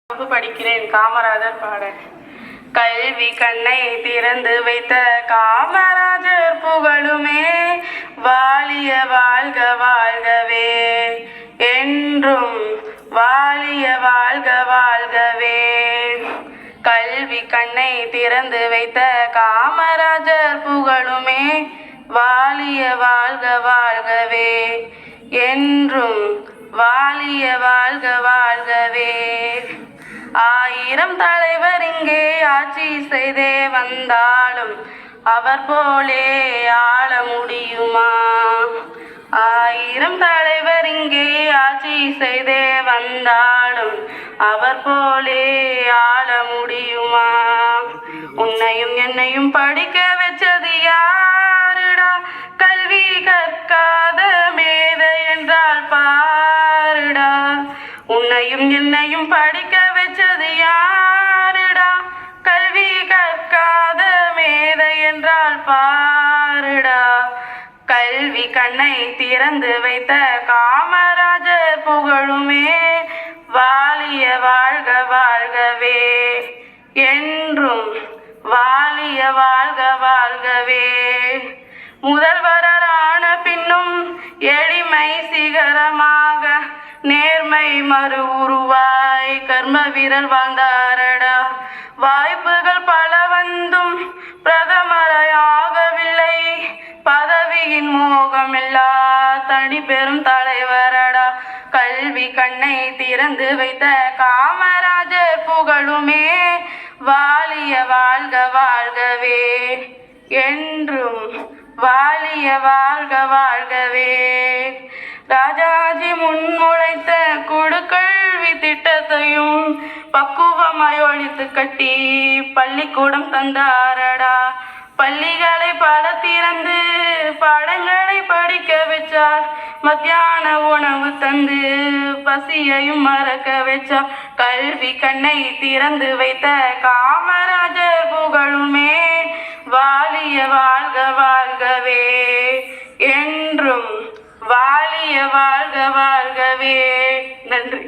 படிக்கிறேன். காமராஜர் பாடல். கல்வி கண்ணை திறந்து வைத்த காமராஜர் புகழுமே, வாழிய வாழ்க வாழ்கவே, என்றும் வாழிய வாழ்க வாழ்கவே. கல்வி கண்ணை திறந்து வைத்த காமராஜர் புகழுமே, வாழிய வாழ்க வாழ்கவே, என்றும் வாழிய வாழ்க வாழ்கவே. ஆயிரம் தலைவர் இங்கே ஆட்சி செய்தே வந்தாலும் அவர் போலே ஆள முடியுமா? ஆயிரம் தலைவர் இங்கே ஆட்சி செய்தே வந்தாலும் அவர் போலே ஆள முடியுமா? உன்னையும் என்னையும் படிக்க வச்சது யாருடா? கல்வி கற்காத மேதை என்றால் பாருடா. உன்னையும் என்னையும் படிக்க வச்சது யாருடா? கல்வி கற்காத மேதை என்றால் பாருடா. கல்வி கண்ணை திறந்து வைத்த காமராஜர் புகழுமே, வாழிய வாழ்க வாழ்கவே, என்றும் வாழிய வாழ்க வாழ்கவே. முதல்வரான பின்னும் எளிமை சிகரமாக நேர்மை மறு உருவாய் கர்ம வீரர் வாழ்ந்தாரடா. வாய்ப்புகள் பல வந்தும் பிரதமராகவில்லை, பதவியின் மோகமில்லா தனி பெரும் தலைவரடா. கல்வி கண்ணை திறந்து வைத்த காமராஜர் புகழுமே, வாழிய வாழ்க வாழ்கவே, என்றும் வாழிய வாழ்க வாழ்கவே. ராஜாஜி முன்முளைத்த குடுக்கல்வி திட்டத்தையும் பக்குவமாய் ஒழித்து கட்டி பள்ளிக்கூடம் தந்தாரடா. பள்ளிகளை பல திறந்து பாடங்களை படிக்க வச்சார், மத்தியான உணவு தந்து பசியையும் மறக்க வச்சார். கல்வி கண்ணை திறந்து வைத்த காமராஜர் புகழுமே, வாழிய வாழ்க வாழ்கவே, என்றும் வாழிய வாழ்க வாழ்கவே. நன்றி.